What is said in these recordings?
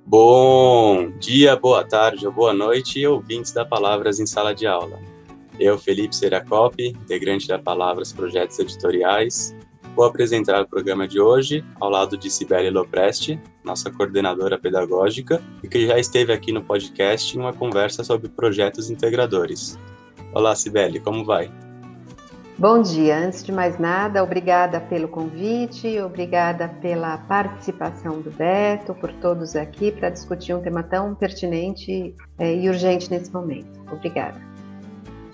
Bom dia, boa tarde ou boa noite, ouvintes da Palavras em Sala de Aula. Eu, Felipe Seracop, integrante da Palavras Projetos Editoriais, vou apresentar o programa de hoje ao lado de Cibele Lopresti, nossa coordenadora pedagógica, e que já esteve aqui no podcast em uma conversa sobre projetos integradores. Olá, Cibele, como vai? Bom dia. Antes de mais nada, obrigada pelo convite, obrigada pela participação do Beto, por todos aqui para discutir um tema tão pertinente e urgente nesse momento. Obrigada.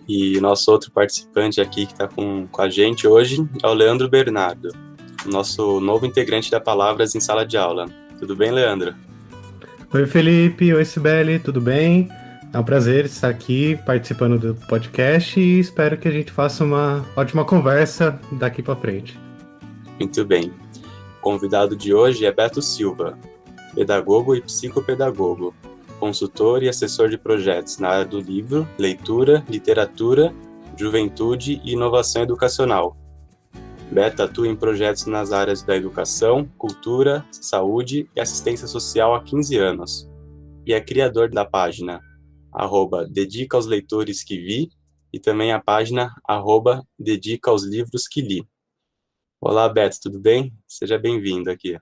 E nosso outro participante aqui que está com a gente hoje é o Leandro Bernardo, nosso novo integrante da Palavras em Sala de Aula. Tudo bem, Leandro? Oi, Felipe. Oi, Cibele. Tudo bem? É um prazer estar aqui participando do podcast e espero que a gente faça uma ótima conversa daqui para frente. Muito bem. O convidado de hoje é Beto Silva, pedagogo e psicopedagogo, consultor e assessor de projetos na área do livro, leitura, literatura, juventude e inovação educacional. Beto atua em projetos nas áreas da educação, cultura, saúde e assistência social há 15 anos e é criador da página @dedica aos leitores que vi e também a página @dedica aos livros que li. Olá, Beto, tudo bem? Seja bem-vindo aqui.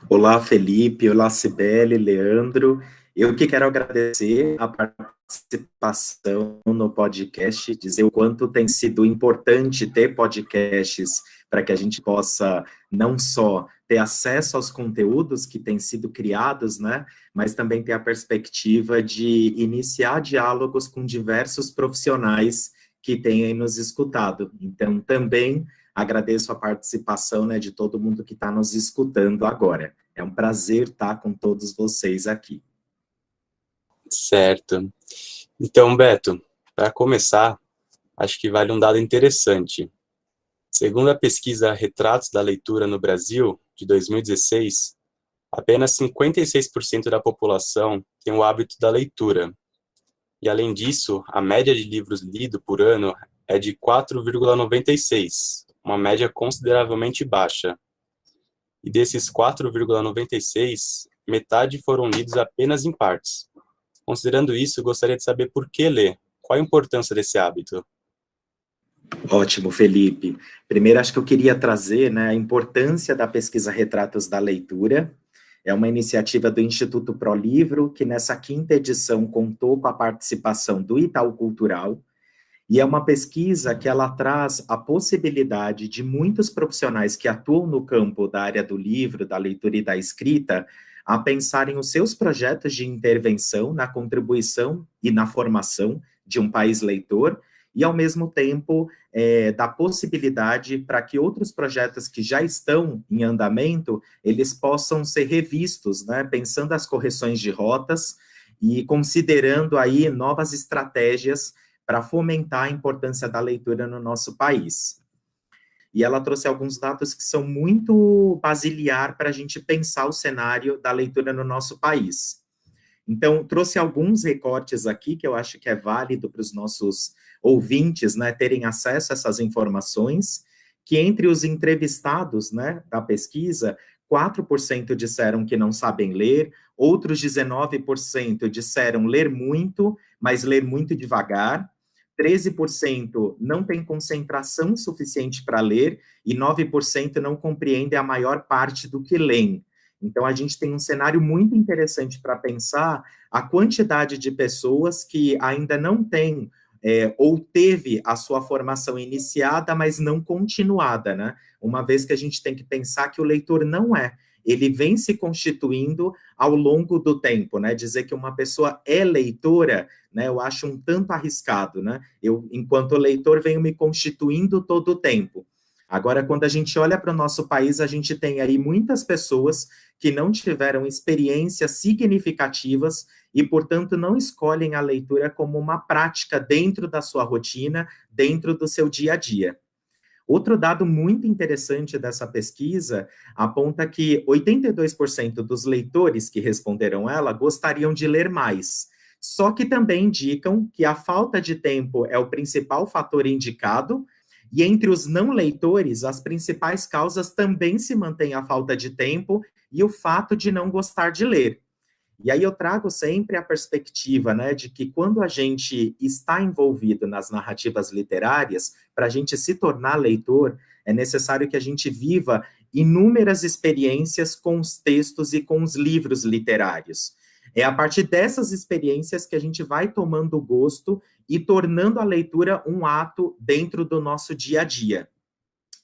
Olá, Felipe. Olá, Cibele, Leandro. Eu que quero agradecer a participação no podcast, dizer o quanto tem sido importante ter podcasts para que a gente possa não só ter acesso aos conteúdos que têm sido criados, né, mas também ter a perspectiva de iniciar diálogos com diversos profissionais que têm nos escutado. Então, também agradeço a participação, né, de todo mundo que está nos escutando agora. É um prazer estar com todos vocês aqui. Certo. Então, Beto, para começar, acho que vale um dado interessante. Segundo a pesquisa Retratos da Leitura no Brasil, de 2016, apenas 56% da população tem o hábito da leitura. E, além disso, a média de livros lidos por ano é de 4,96, uma média consideravelmente baixa. E desses 4,96, metade foram lidos apenas em partes. Considerando isso, gostaria de saber por que ler. Qual a importância desse hábito? Ótimo, Felipe. Primeiro, acho que eu queria trazer, né, a importância da pesquisa Retratos da Leitura. É uma iniciativa do Instituto ProLivro, que nessa 5ª edição contou com a participação do Itaú Cultural, e é uma pesquisa que ela traz a possibilidade de muitos profissionais que atuam no campo da área do livro, da leitura e da escrita, a pensarem os seus projetos de intervenção na contribuição e na formação de um país leitor, e, ao mesmo tempo, da possibilidade para que outros projetos que já estão em andamento, eles possam ser revistos, né, pensando as correções de rotas e considerando aí novas estratégias para fomentar a importância da leitura no nosso país. E ela trouxe alguns dados que são muito basilar para a gente pensar o cenário da leitura no nosso país. Então, trouxe alguns recortes aqui que eu acho que é válido para os nossos ouvintes, né, terem acesso a essas informações, que entre os entrevistados, né, da pesquisa, 4% disseram que não sabem ler, outros 19% disseram ler muito, mas ler muito devagar, 13% não tem concentração suficiente para ler e 9% não compreendem a maior parte do que leem. Então, a gente tem um cenário muito interessante para pensar a quantidade de pessoas que ainda não têm ou teve a sua formação iniciada, mas não continuada, né? Uma vez que a gente tem que pensar que o leitor não é, ele vem se constituindo ao longo do tempo, né? Dizer que uma pessoa é leitora, né, eu acho um tanto arriscado, né? Eu, enquanto leitor, venho me constituindo todo o tempo. Agora, quando a gente olha para o nosso país, a gente tem aí muitas pessoas que não tiveram experiências significativas e, portanto, não escolhem a leitura como uma prática dentro da sua rotina, dentro do seu dia a dia. Outro dado muito interessante dessa pesquisa aponta que 82% dos leitores que responderam ela gostariam de ler mais, só que também indicam que a falta de tempo é o principal fator indicado, e entre os não leitores, as principais causas também se mantêm a falta de tempo e o fato de não gostar de ler. E aí eu trago sempre a perspectiva, né, de que quando a gente está envolvido nas narrativas literárias, para a gente se tornar leitor, é necessário que a gente viva inúmeras experiências com os textos e com os livros literários. É a partir dessas experiências que a gente vai tomando gosto e tornando a leitura um ato dentro do nosso dia a dia.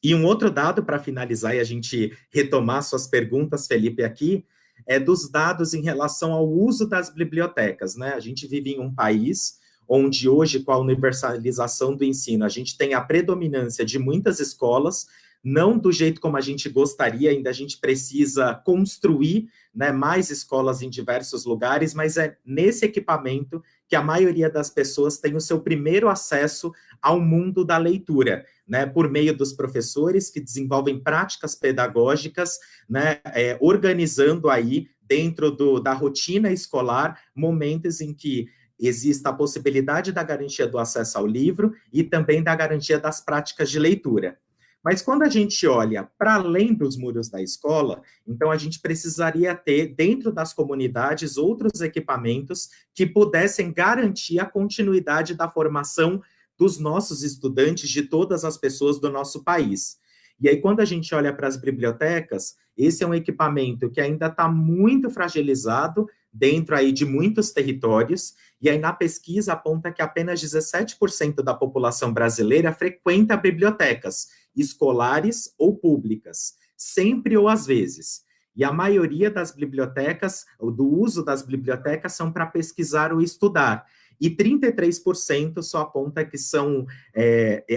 E um outro dado para finalizar e a gente retomar suas perguntas, Felipe, aqui, é dos dados em relação ao uso das bibliotecas, né? A gente vive em um país onde hoje, com a universalização do ensino, a gente tem a predominância de muitas escolas, não do jeito como a gente gostaria, ainda a gente precisa construir, né, mais escolas em diversos lugares, mas é nesse equipamento que a maioria das pessoas tem o seu primeiro acesso ao mundo da leitura, né, por meio dos professores que desenvolvem práticas pedagógicas, né, organizando aí, dentro da rotina escolar, momentos em que exista a possibilidade da garantia do acesso ao livro e também da garantia das práticas de leitura. Mas quando a gente olha para além dos muros da escola, então a gente precisaria ter, dentro das comunidades, outros equipamentos que pudessem garantir a continuidade da formação dos nossos estudantes, de todas as pessoas do nosso país. E aí, quando a gente olha para as bibliotecas, esse é um equipamento que ainda está muito fragilizado dentro aí de muitos territórios, e aí na pesquisa aponta que apenas 17% da população brasileira frequenta bibliotecas, escolares ou públicas, sempre ou às vezes. E a maioria das bibliotecas, do uso das bibliotecas, são para pesquisar ou estudar. E 33% só aponta que são,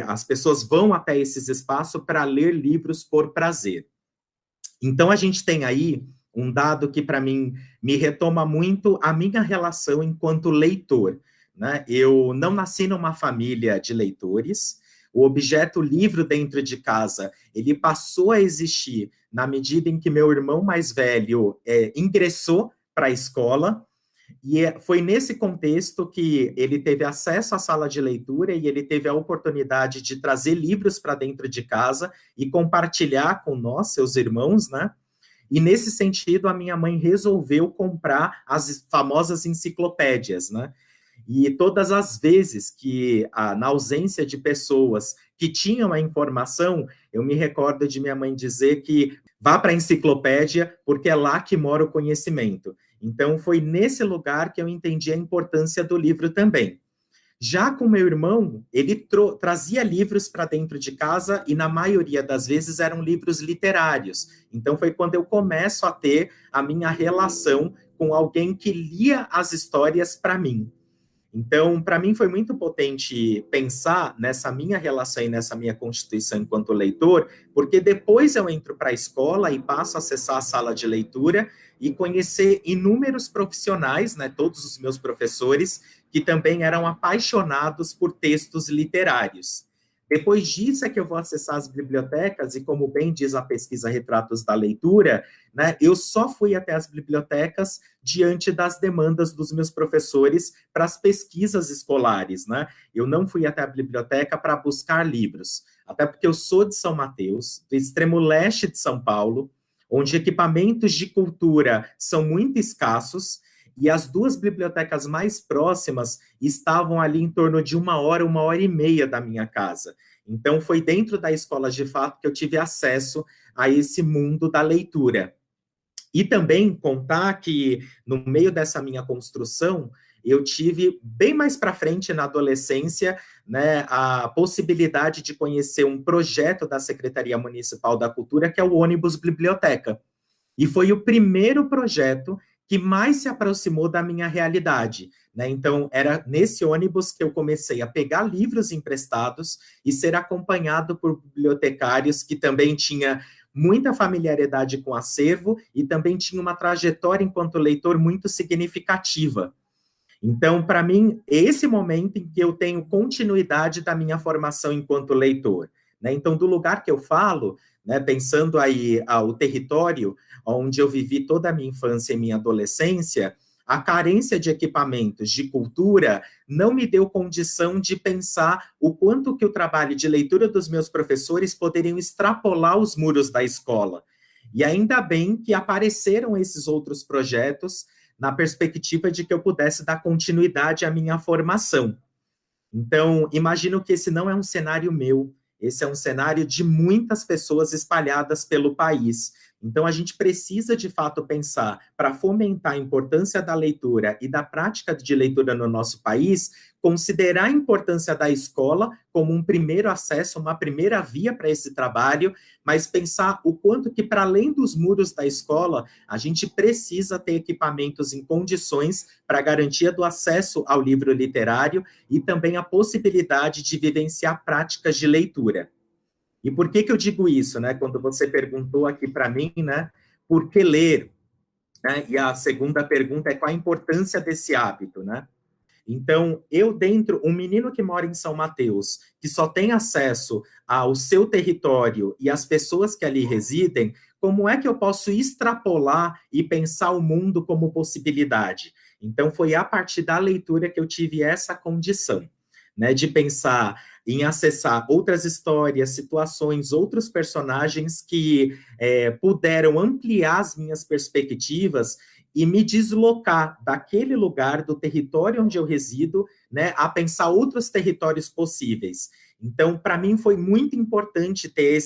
as pessoas vão até esses espaços para ler livros por prazer. Então, a gente tem aí um dado que, para mim, me retoma muito a minha relação enquanto leitor, né? Eu não nasci numa família de leitores. O objeto livro dentro de casa, ele passou a existir na medida em que meu irmão mais velho ingressou para a escola, e foi nesse contexto que ele teve acesso à sala de leitura e ele teve a oportunidade de trazer livros para dentro de casa e compartilhar com nós, seus irmãos, né? E nesse sentido, a minha mãe resolveu comprar as famosas enciclopédias, né? E todas as vezes que, na ausência de pessoas que tinham a informação, eu me recordo de minha mãe dizer que vá para a enciclopédia, porque é lá que mora o conhecimento. Então, foi nesse lugar que eu entendi a importância do livro também. Já com meu irmão, ele trazia livros para dentro de casa e, na maioria das vezes, eram livros literários. Então, foi quando eu começo a ter a minha relação com alguém que lia as histórias para mim. Então, para mim foi muito potente pensar nessa minha relação e nessa minha constituição enquanto leitor, porque depois eu entro para a escola e passo a acessar a sala de leitura e conhecer inúmeros profissionais, né, todos os meus professores, que também eram apaixonados por textos literários. Depois disso é que eu vou acessar as bibliotecas e, como bem diz a pesquisa Retratos da Leitura, né, eu só fui até as bibliotecas diante das demandas dos meus professores para as pesquisas escolares, né? Eu não fui até a biblioteca para buscar livros, até porque eu sou de São Mateus, do extremo leste de São Paulo, onde equipamentos de cultura são muito escassos, e as duas bibliotecas mais próximas estavam ali em torno de 1 hora e meia da minha casa. Então, foi dentro da escola de fato que eu tive acesso a esse mundo da leitura. E também contar que, no meio dessa minha construção, eu tive, bem mais para frente na adolescência, né, a possibilidade de conhecer um projeto da Secretaria Municipal da Cultura, que é o Ônibus Biblioteca. E foi o primeiro projeto que mais se aproximou da minha realidade, né? Então, era nesse ônibus que eu comecei a pegar livros emprestados e ser acompanhado por bibliotecários que também tinham muita familiaridade com o acervo e também tinha uma trajetória enquanto leitor muito significativa. Então, para mim, é esse momento em que eu tenho continuidade da minha formação enquanto leitor, né? Então, do lugar que eu falo, né, pensando aí o território onde eu vivi toda a minha infância e minha adolescência, a carência de equipamentos de cultura não me deu condição de pensar o quanto que o trabalho de leitura dos meus professores poderiam extrapolar os muros da escola. E ainda bem que apareceram esses outros projetos na perspectiva de que eu pudesse dar continuidade à minha formação. Então, imagino que esse não é um cenário meu, esse é um cenário de muitas pessoas espalhadas pelo país. Então, a gente precisa, de fato, pensar, para fomentar a importância da leitura e da prática de leitura no nosso país, considerar a importância da escola como um primeiro acesso, uma primeira via para esse trabalho, mas pensar o quanto que, para além dos muros da escola, a gente precisa ter equipamentos em condições para garantia do acesso ao livro literário e também a possibilidade de vivenciar práticas de leitura. E por que eu digo isso, né? Quando você perguntou aqui para mim, né? Por que ler? Né? E a segunda pergunta é qual a importância desse hábito, né? Então, um menino que mora em São Mateus, que só tem acesso ao seu território e às pessoas que ali residem, como é que eu posso extrapolar e pensar o mundo como possibilidade? Então, foi a partir da leitura que eu tive essa condição, né, de pensar em acessar outras histórias, situações, outros personagens que puderam ampliar as minhas perspectivas e me deslocar daquele lugar, do território onde eu resido, né, a pensar outros territórios possíveis. Então, para mim, foi muito importante ter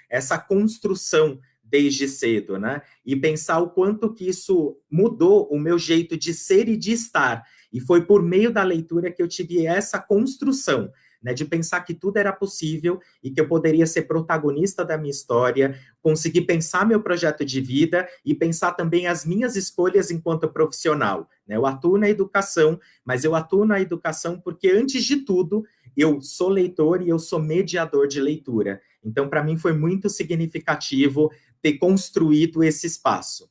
essa construção desde cedo, né, e pensar o quanto que isso mudou o meu jeito de ser e de estar. E foi por meio da leitura que eu tive essa construção, né, de pensar que tudo era possível e que eu poderia ser protagonista da minha história, conseguir pensar meu projeto de vida e pensar também as minhas escolhas enquanto profissional, né? Eu atuo na educação, mas eu atuo na educação porque, antes de tudo, eu sou leitor e eu sou mediador de leitura. Então, para mim, foi muito significativo ter construído esse espaço.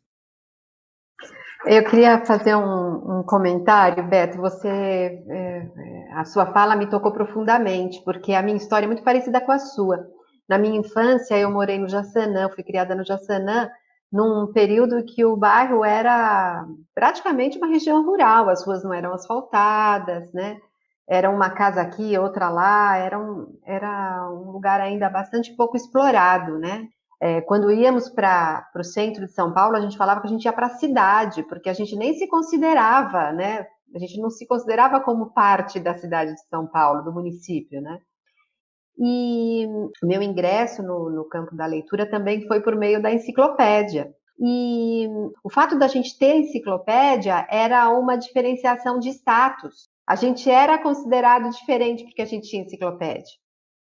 Eu queria fazer um comentário, Beto. A sua fala me tocou profundamente, porque a minha história é muito parecida com a sua. Na minha infância, eu morei no Jaçanã, fui criada no Jaçanã, num período que o bairro era praticamente uma região rural, as ruas não eram asfaltadas, né? Era uma casa aqui, outra lá, era um lugar ainda bastante pouco explorado, né? Quando íamos para o centro de São Paulo, a gente falava que a gente ia para a cidade, porque a gente nem se considerava, né? A gente não se considerava como parte da cidade de São Paulo, do município, né? E meu ingresso no campo da leitura também foi por meio da enciclopédia. E o fato da gente ter enciclopédia era uma diferenciação de status. A gente era considerado diferente porque a gente tinha enciclopédia.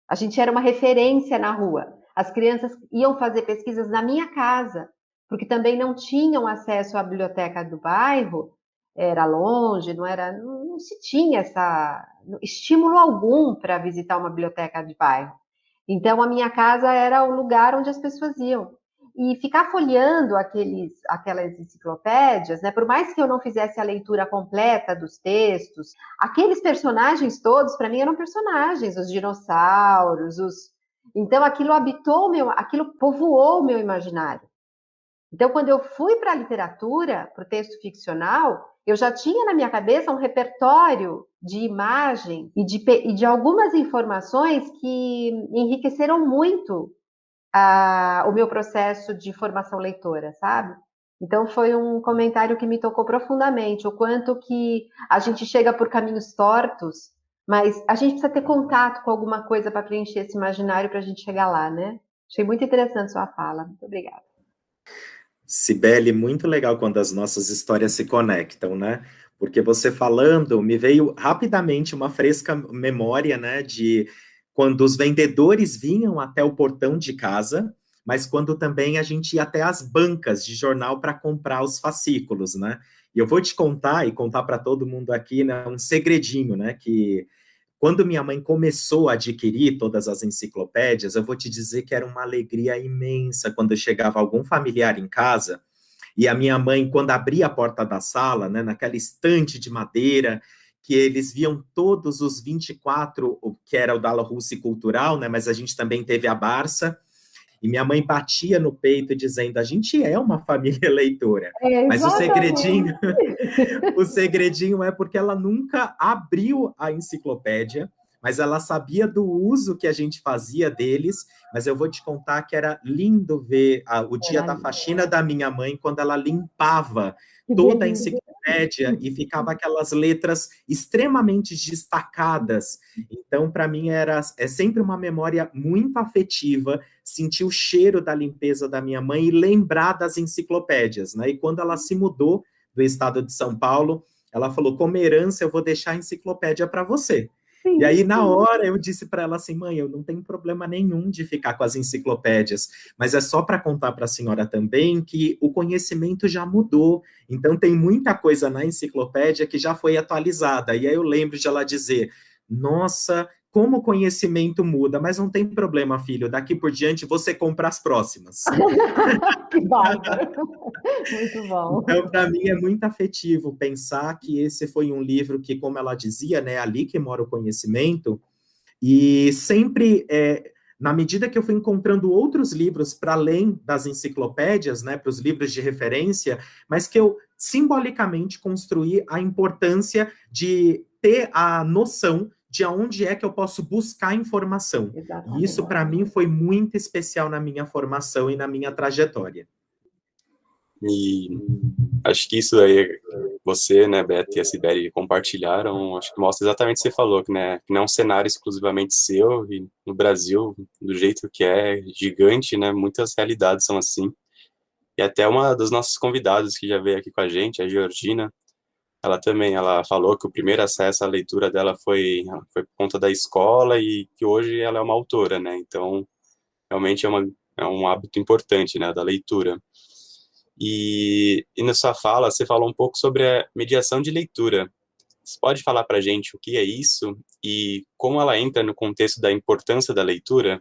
A gente era uma referência na rua. As crianças iam fazer pesquisas na minha casa, porque também não tinham acesso à biblioteca do bairro, era longe, não se tinha estímulo algum para visitar uma biblioteca de bairro. Então, a minha casa era o lugar onde as pessoas iam. E ficar folheando aquelas enciclopédias, né, por mais que eu não fizesse a leitura completa dos textos, aqueles personagens todos, para mim, eram personagens, os dinossauros, Então, aquilo povoou o meu imaginário. Então, quando eu fui para a literatura, para o texto ficcional, eu já tinha na minha cabeça um repertório de imagem e de algumas informações que enriqueceram muito o meu processo de formação leitora, sabe? Então, foi um comentário que me tocou profundamente, o quanto que a gente chega por caminhos tortos, mas a gente precisa ter contato com alguma coisa para preencher esse imaginário para a gente chegar lá, né? Achei muito interessante sua fala. Muito obrigada. Cibele, muito legal quando as nossas histórias se conectam, né? Porque você falando, me veio rapidamente uma fresca memória, né, de quando os vendedores vinham até o portão de casa, mas quando também a gente ia até as bancas de jornal para comprar os fascículos, né? E eu vou te contar, e contar para todo mundo aqui, né, um segredinho, né, que quando minha mãe começou a adquirir todas as enciclopédias, eu vou te dizer que era uma alegria imensa quando chegava algum familiar em casa, e a minha mãe, quando abria a porta da sala, né, naquela estante de madeira, que eles viam todos os 24, que era o Dalla Russi Cultural, né, mas a gente também teve a Barça, e minha mãe batia no peito dizendo, a gente é uma família leitora. Mas o segredinho é porque ela nunca abriu a enciclopédia, mas ela sabia do uso que a gente fazia deles, mas eu vou te contar que era lindo ver o dia da faxina da minha mãe, quando ela limpava toda a enciclopédia e ficava aquelas letras extremamente destacadas. Então, para mim, é sempre uma memória muito afetiva sentir o cheiro da limpeza da minha mãe e lembrar das enciclopédias, né? E quando ela se mudou do estado de São Paulo, ela falou, como herança, eu vou deixar a enciclopédia para você. Sim, e aí, na hora, eu disse para ela assim, mãe, eu não tenho problema nenhum de ficar com as enciclopédias, mas é só para contar para a senhora também que o conhecimento já mudou, então tem muita coisa na enciclopédia que já foi atualizada. E aí eu lembro de ela dizer, nossa, como o conhecimento muda, mas não tem problema, filho, daqui por diante você compra as próximas. Que bárbaro! Muito bom. Então, para mim, é muito afetivo pensar que esse foi um livro que, como ela dizia, né, ali que mora o conhecimento, e sempre, na medida que eu fui encontrando outros livros para além das enciclopédias, né, para os livros de referência, mas que eu simbolicamente construí a importância de ter a noção de onde é que eu posso buscar informação. Exatamente. E isso, para mim, foi muito especial na minha formação e na minha trajetória. E acho que isso aí, você, né, Beto e a Sibeli compartilharam, acho que mostra exatamente o que você falou, que, né, que não é um cenário exclusivamente seu, e no Brasil, do jeito que é, gigante, né, muitas realidades são assim. E até uma das nossas convidadas que já veio aqui com a gente, a Georgina, ela falou que o primeiro acesso à leitura dela foi por conta da escola e que hoje ela é uma autora, né, então realmente é um hábito importante, né, da leitura. E na sua fala, você falou um pouco sobre a mediação de leitura. Você pode falar para a gente o que é isso e como ela entra no contexto da importância da leitura?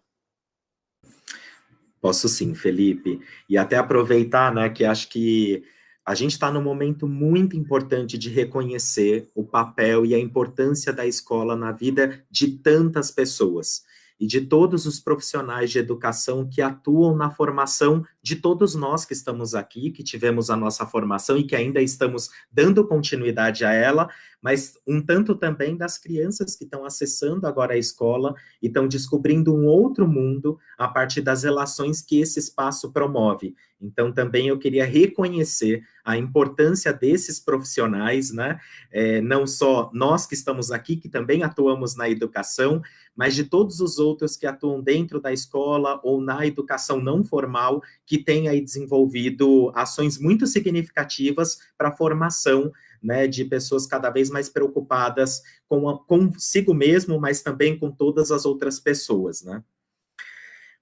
Posso sim, Felipe. E até aproveitar, né, que acho que a gente está num momento muito importante de reconhecer o papel e a importância da escola na vida de tantas pessoas e de todos os profissionais de educação que atuam na formação de todos nós que estamos aqui, que tivemos a nossa formação e que ainda estamos dando continuidade a ela, mas um tanto também das crianças que estão acessando agora a escola e estão descobrindo um outro mundo a partir das relações que esse espaço promove. Então, também eu queria reconhecer a importância desses profissionais, né? Não só nós que estamos aqui, que também atuamos na educação, mas de todos os outros que atuam dentro da escola ou na educação não formal, que têm aí desenvolvido ações muito significativas para a formação, né, de pessoas cada vez mais preocupadas consigo mesmo, mas também com todas as outras pessoas, né?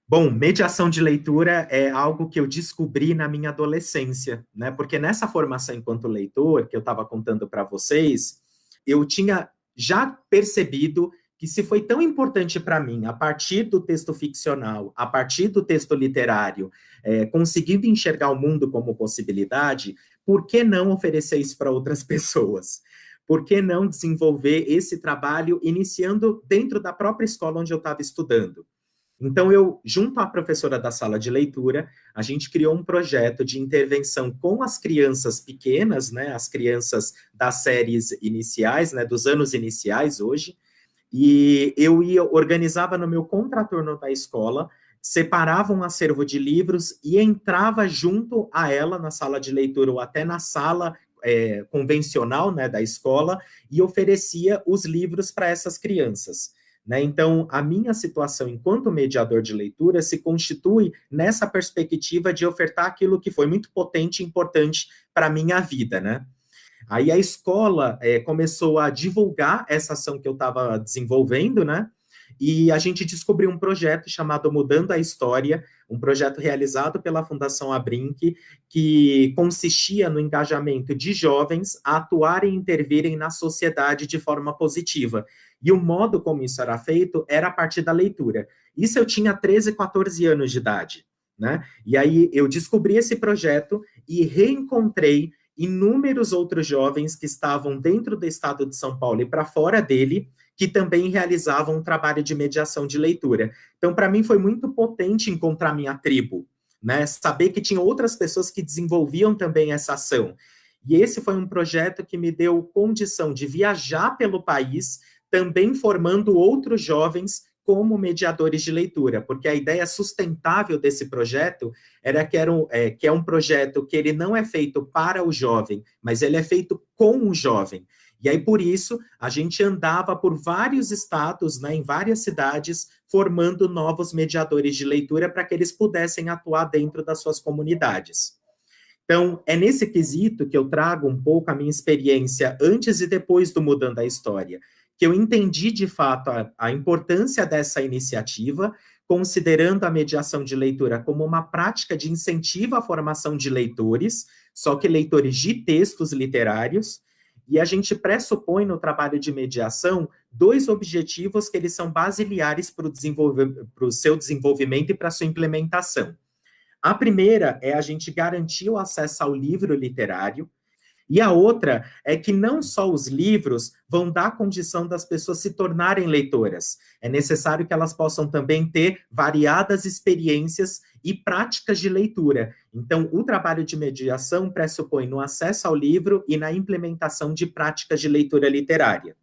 Bom, mediação de leitura é algo que eu descobri na minha adolescência, né? Porque nessa formação enquanto leitor, que eu estava contando para vocês, eu tinha já percebido que se foi tão importante para mim, a partir do texto ficcional, a partir do texto literário, conseguindo enxergar o mundo como possibilidade, por que não oferecer isso para outras pessoas? Por que não desenvolver esse trabalho iniciando dentro da própria escola onde eu estava estudando? Então, eu, junto à professora da sala de leitura, a gente criou um projeto de intervenção com as crianças pequenas, né, as crianças das séries iniciais, né, dos anos iniciais hoje, e eu organizava no meu contraturno da escola, separava um acervo de livros e entrava junto a ela na sala de leitura ou até na sala convencional, né, da escola e oferecia os livros para essas crianças. Né? Então, a minha situação enquanto mediador de leitura se constitui nessa perspectiva de ofertar aquilo que foi muito potente e importante para a minha vida, né? Aí a escola começou a divulgar essa ação que eu estava desenvolvendo, né? E a gente descobriu um projeto chamado Mudando a História, um projeto realizado pela Fundação Abrinq, que consistia no engajamento de jovens a atuarem e intervirem na sociedade de forma positiva. E o modo como isso era feito era a partir da leitura. Isso eu tinha 13, 14 anos de idade, né? E aí eu descobri esse projeto e reencontrei inúmeros outros jovens que estavam dentro do estado de São Paulo e para fora dele, que também realizavam um trabalho de mediação de leitura. Então, para mim, foi muito potente encontrar minha tribo, né? Saber que tinha outras pessoas que desenvolviam também essa ação. E esse foi um projeto que me deu condição de viajar pelo país, também formando outros jovens como mediadores de leitura, porque a ideia sustentável desse projeto que é um projeto que ele não é feito para o jovem, mas ele é feito com o jovem. E aí, por isso, a gente andava por vários estados, né, em várias cidades, formando novos mediadores de leitura para que eles pudessem atuar dentro das suas comunidades. Então, é nesse quesito que eu trago um pouco a minha experiência antes e depois do Mudando a História, que eu entendi, de fato, a importância dessa iniciativa, considerando a mediação de leitura como uma prática de incentivo à formação de leitores, só que leitores de textos literários, e a gente pressupõe no trabalho de mediação 2 objetivos que eles são basilares para o seu desenvolvimento e para a sua implementação. A primeira é a gente garantir o acesso ao livro literário, e a outra é que não só os livros vão dar condição das pessoas se tornarem leitoras, é necessário que elas possam também ter variadas experiências e práticas de leitura. Então, o trabalho de mediação pressupõe no acesso ao livro e na implementação de práticas de leitura literária.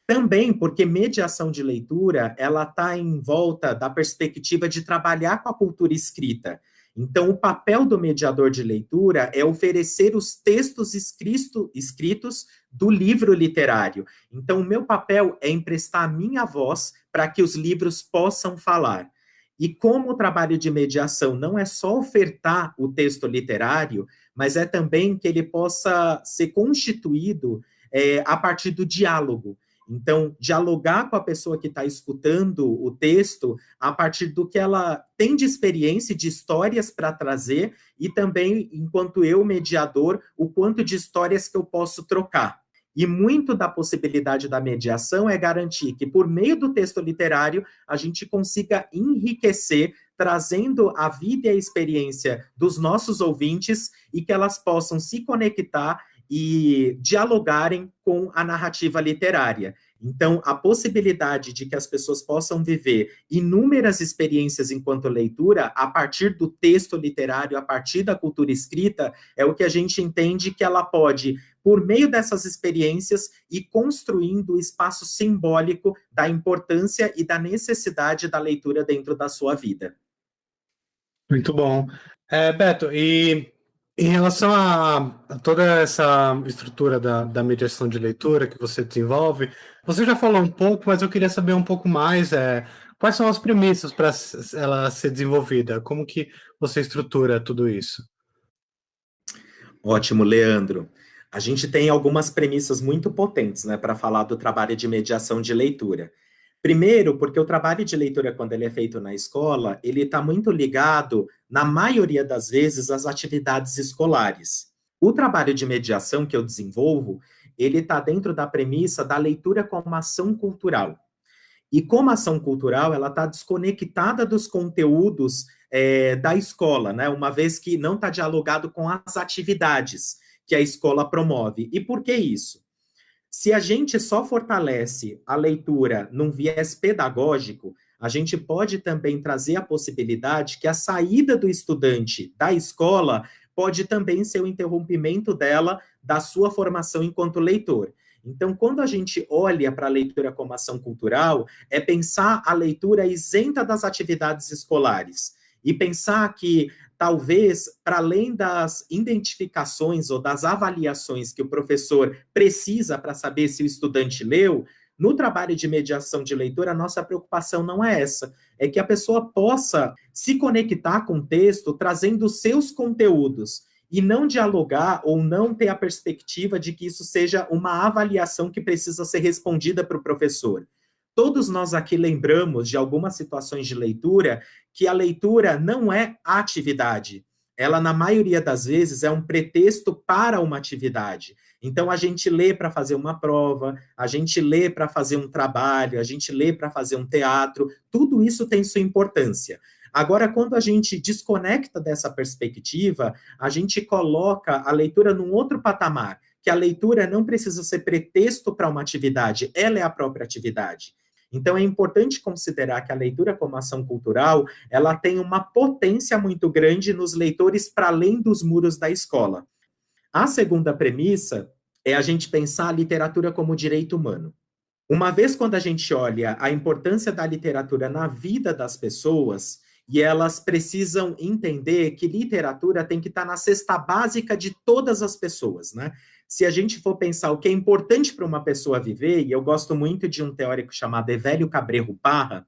Também porque mediação de leitura, ela está em volta da perspectiva de trabalhar com a cultura escrita. Então, o papel do mediador de leitura é oferecer os textos escritos do livro literário. Então, o meu papel é emprestar a minha voz para que os livros possam falar. E como o trabalho de mediação não é só ofertar o texto literário, mas é também que ele possa ser constituído a partir do diálogo. Então, dialogar com a pessoa que está escutando o texto a partir do que ela tem de experiência e de histórias para trazer, e também, enquanto eu, mediador, o quanto de histórias que eu posso trocar. E muito da possibilidade da mediação é garantir que, por meio do texto literário, a gente consiga enriquecer, trazendo a vida e a experiência dos nossos ouvintes e que elas possam se conectar e dialogarem com a narrativa literária. Então, a possibilidade de que as pessoas possam viver inúmeras experiências enquanto leitura, a partir do texto literário, a partir da cultura escrita, é o que a gente entende que ela pode, por meio dessas experiências, ir construindo o espaço simbólico da importância e da necessidade da leitura dentro da sua vida. Muito bom. Beto, e em relação a toda essa estrutura da mediação de leitura que você desenvolve, você já falou um pouco, mas eu queria saber um pouco mais, quais são as premissas para ela ser desenvolvida? Como que você estrutura tudo isso? Ótimo, Leandro. A gente tem algumas premissas muito potentes, né, para falar do trabalho de mediação de leitura. Primeiro, porque o trabalho de leitura, quando ele é feito na escola, ele está muito ligado, na maioria das vezes, às atividades escolares. O trabalho de mediação que eu desenvolvo, ele está dentro da premissa da leitura como ação cultural. E como ação cultural, ela está desconectada dos conteúdos da escola, né? Uma vez que não está dialogado com as atividades que a escola promove. E por que isso? Se a gente só fortalece a leitura num viés pedagógico, a gente pode também trazer a possibilidade que a saída do estudante da escola pode também ser o interrompimento dela, da sua formação enquanto leitor. Então, quando a gente olha para a leitura como ação cultural, é pensar a leitura isenta das atividades escolares. E pensar que, talvez, para além das identificações ou das avaliações que o professor precisa para saber se o estudante leu, no trabalho de mediação de leitura, a nossa preocupação não é essa, é que a pessoa possa se conectar com o texto trazendo os seus conteúdos e não dialogar ou não ter a perspectiva de que isso seja uma avaliação que precisa ser respondida para o professor. Todos nós aqui lembramos de algumas situações de leitura que a leitura não é a atividade. Ela, na maioria das vezes, é um pretexto para uma atividade. Então, a gente lê para fazer uma prova, a gente lê para fazer um trabalho, a gente lê para fazer um teatro, tudo isso tem sua importância. Agora, quando a gente desconecta dessa perspectiva, a gente coloca a leitura num outro patamar, que a leitura não precisa ser pretexto para uma atividade, ela é a própria atividade. Então, é importante considerar que a leitura como ação cultural, ela tem uma potência muito grande nos leitores para além dos muros da escola. A segunda premissa é a gente pensar a literatura como direito humano. Uma vez quando a gente olha a importância da literatura na vida das pessoas, e elas precisam entender que literatura tem que estar na cesta básica de todas as pessoas, né? Se a gente for pensar o que é importante para uma pessoa viver, e eu gosto muito de um teórico chamado Evelio Cabrejo Parra,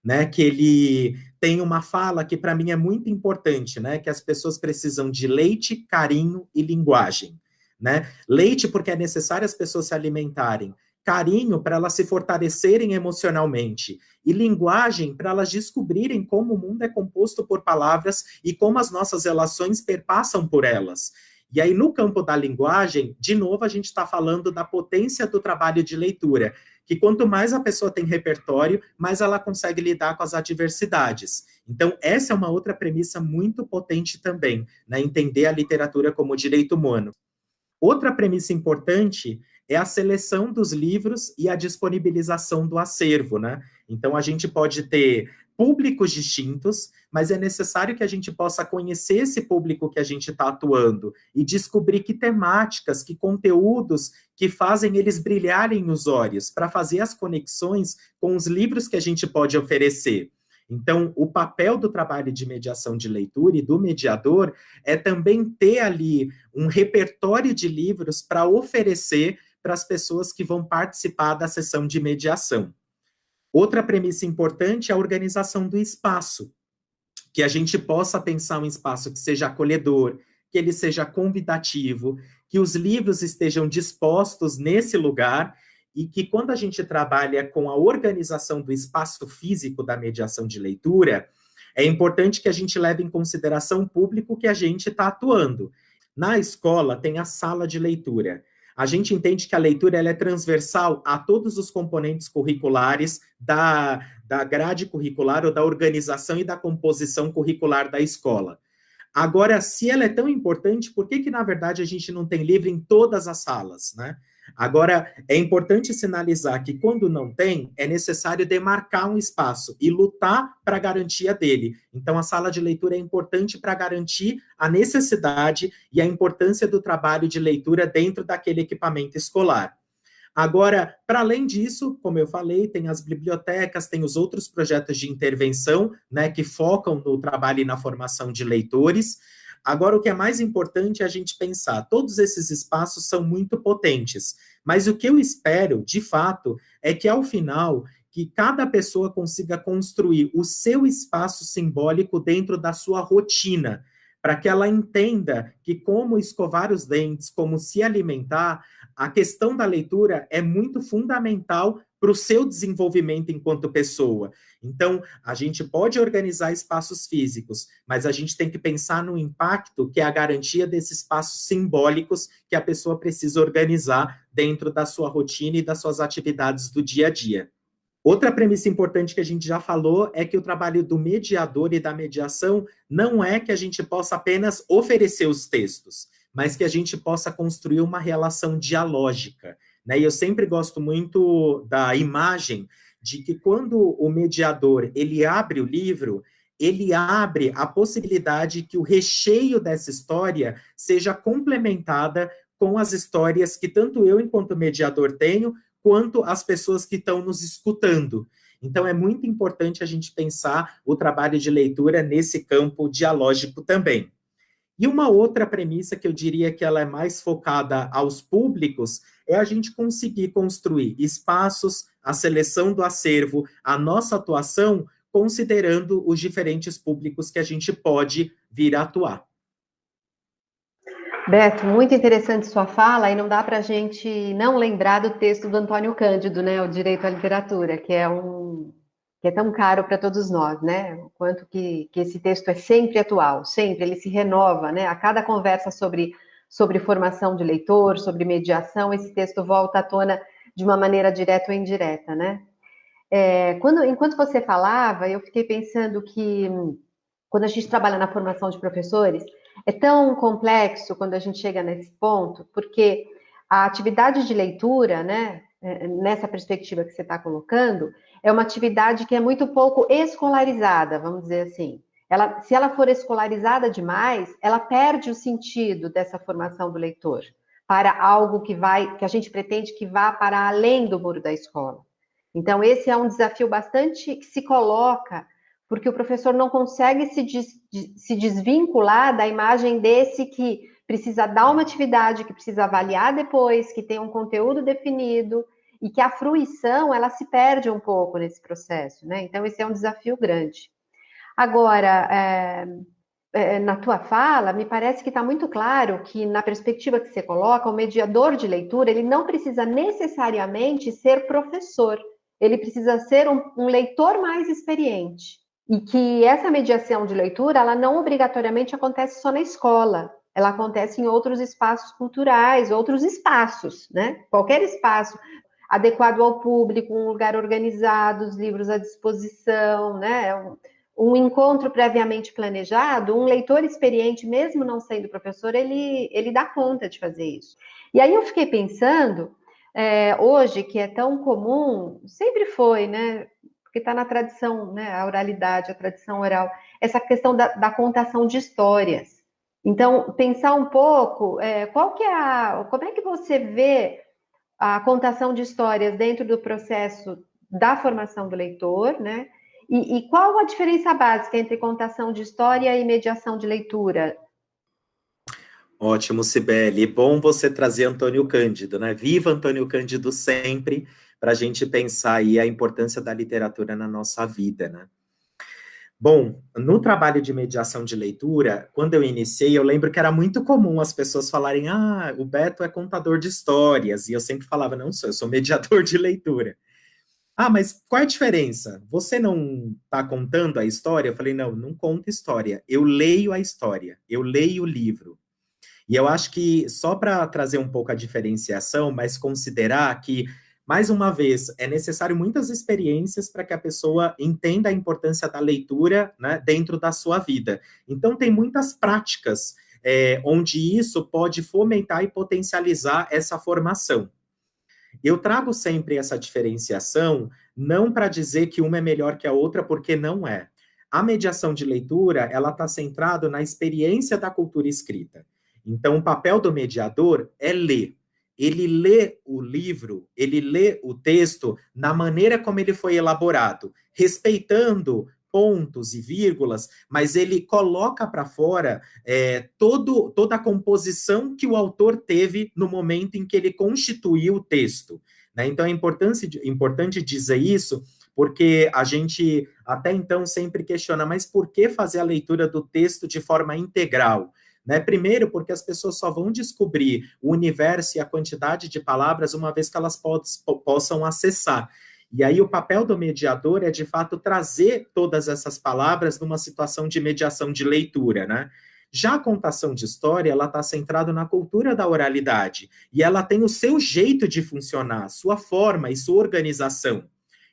né, que ele tem uma fala que para mim é muito importante, né, que as pessoas precisam de leite, carinho e linguagem, né? Leite porque é necessário as pessoas se alimentarem, carinho para elas se fortalecerem emocionalmente e linguagem para elas descobrirem como o mundo é composto por palavras e como as nossas relações perpassam por elas. E aí, no campo da linguagem, de novo, a gente está falando da potência do trabalho de leitura, que quanto mais a pessoa tem repertório, mais ela consegue lidar com as adversidades. Então, essa é uma outra premissa muito potente também, né? Entender a literatura como direito humano. Outra premissa importante é a seleção dos livros e a disponibilização do acervo, né? Então, a gente pode ter públicos distintos, mas é necessário que a gente possa conhecer esse público que a gente está atuando e descobrir que temáticas, que conteúdos que fazem eles brilharem os olhos, para fazer as conexões com os livros que a gente pode oferecer. Então, o papel do trabalho de mediação de leitura e do mediador é também ter ali um repertório de livros para oferecer para as pessoas que vão participar da sessão de mediação. Outra premissa importante é a organização do espaço, que a gente possa pensar um espaço que seja acolhedor, que ele seja convidativo, que os livros estejam dispostos nesse lugar e que quando a gente trabalha com a organização do espaço físico da mediação de leitura, é importante que a gente leve em consideração o público que a gente está atuando. Na escola tem a sala de leitura. A gente entende que a leitura ela é transversal a todos os componentes curriculares da grade curricular ou da organização e da composição curricular da escola. Agora, se ela é tão importante, por que na verdade, a gente não tem livro em todas as salas, né? Agora, é importante sinalizar que quando não tem, é necessário demarcar um espaço e lutar para a garantia dele. Então, a sala de leitura é importante para garantir a necessidade e a importância do trabalho de leitura dentro daquele equipamento escolar. Agora, para além disso, como eu falei, tem as bibliotecas, tem os outros projetos de intervenção, né, que focam no trabalho e na formação de leitores. Agora, o que é mais importante é a gente pensar, todos esses espaços são muito potentes, mas o que eu espero, de fato, é que ao final, que cada pessoa consiga construir o seu espaço simbólico dentro da sua rotina, para que ela entenda que como escovar os dentes, como se alimentar, a questão da leitura é muito fundamental para o seu desenvolvimento enquanto pessoa. Então, a gente pode organizar espaços físicos, mas a gente tem que pensar no impacto que é a garantia desses espaços simbólicos que a pessoa precisa organizar dentro da sua rotina e das suas atividades do dia a dia. Outra premissa importante que a gente já falou é que o trabalho do mediador e da mediação não é que a gente possa apenas oferecer os textos, mas que a gente possa construir uma relação dialógica, né? E eu sempre gosto muito da imagem de que quando o mediador ele abre o livro, ele abre a possibilidade que o recheio dessa história seja complementada com as histórias que tanto eu, enquanto mediador, tenho, quanto as pessoas que estão nos escutando. Então, é muito importante a gente pensar o trabalho de leitura nesse campo dialógico também. E uma outra premissa que eu diria que ela é mais focada aos públicos é a gente conseguir construir espaços, a seleção do acervo, a nossa atuação, considerando os diferentes públicos que a gente pode vir a atuar. Beto, muito interessante sua fala, e não dá para a gente não lembrar do texto do Antônio Cândido, né, o Direito à Literatura, que é tão caro para todos nós, né, o quanto que esse texto é sempre atual, sempre, ele se renova, né, a cada conversa sobre formação de leitor, sobre mediação, esse texto volta à tona de uma maneira direta ou indireta, né. Enquanto você falava, eu fiquei pensando que quando a gente trabalha na formação de professores, é tão complexo quando a gente chega nesse ponto, porque a atividade de leitura, né, nessa perspectiva que você está colocando, é uma atividade que é muito pouco escolarizada, vamos dizer assim. Se ela for escolarizada demais, ela perde o sentido dessa formação do leitor. para algo que a gente pretende que vá para além do muro da escola. Então, esse é um desafio bastante que se coloca, porque o professor não consegue se desvincular da imagem desse que precisa dar uma atividade, que precisa avaliar depois, que tem um conteúdo definido, e que a fruição, ela se perde um pouco nesse processo, né? Então, esse é um desafio grande. Agora, na tua fala, me parece que está muito claro que, na perspectiva que você coloca, o mediador de leitura, ele não precisa necessariamente ser professor, ele precisa ser um leitor mais experiente. E que essa mediação de leitura, ela não obrigatoriamente acontece só na escola, ela acontece em outros espaços culturais, outros espaços, né? Qualquer espaço adequado ao público, um lugar organizado, os livros à disposição, né? Um encontro previamente planejado, um leitor experiente, mesmo não sendo professor, ele dá conta de fazer isso. E aí eu fiquei pensando, hoje, que é tão comum, sempre foi, né? Porque está na tradição, né? A oralidade, a tradição oral, essa questão da contação de histórias. Então, pensar um pouco, como é que você vê a contação de histórias dentro do processo da formação do leitor, né? E qual a diferença básica entre contação de história e mediação de leitura? Ótimo, Cibele. Bom você trazer Antônio Cândido, né? Viva Antônio Cândido sempre, para a gente pensar aí a importância da literatura na nossa vida, né? Bom, no trabalho de mediação de leitura, quando eu iniciei, eu lembro que era muito comum as pessoas falarem, o Beto é contador de histórias, e eu sempre falava, não sou, eu sou mediador de leitura. Mas qual é a diferença? Você não está contando a história? Eu falei, não conto história, eu leio a história, eu leio o livro. E eu acho que, só para trazer um pouco a diferenciação, mas considerar que, mais uma vez, é necessário muitas experiências para que a pessoa entenda a importância da leitura, né, dentro da sua vida. Então, tem muitas práticas onde isso pode fomentar e potencializar essa formação. Eu trago sempre essa diferenciação, não para dizer que uma é melhor que a outra, porque não é. A mediação de leitura, ela está centrada na experiência da cultura escrita. Então, o papel do mediador é ler. Ele lê o livro, ele lê o texto na maneira como ele foi elaborado, respeitando pontos e vírgulas, mas ele coloca para fora toda a composição que o autor teve no momento em que ele constituiu o texto, né? Então, é importante dizer isso, porque a gente até então sempre questiona, mas por que fazer a leitura do texto de forma integral? Né? Primeiro, porque as pessoas só vão descobrir o universo e a quantidade de palavras uma vez que elas possam acessar. E aí o papel do mediador é, de fato, trazer todas essas palavras numa situação de mediação de leitura, né? Já a contação de história, ela está centrada na cultura da oralidade, e ela tem o seu jeito de funcionar, sua forma e sua organização.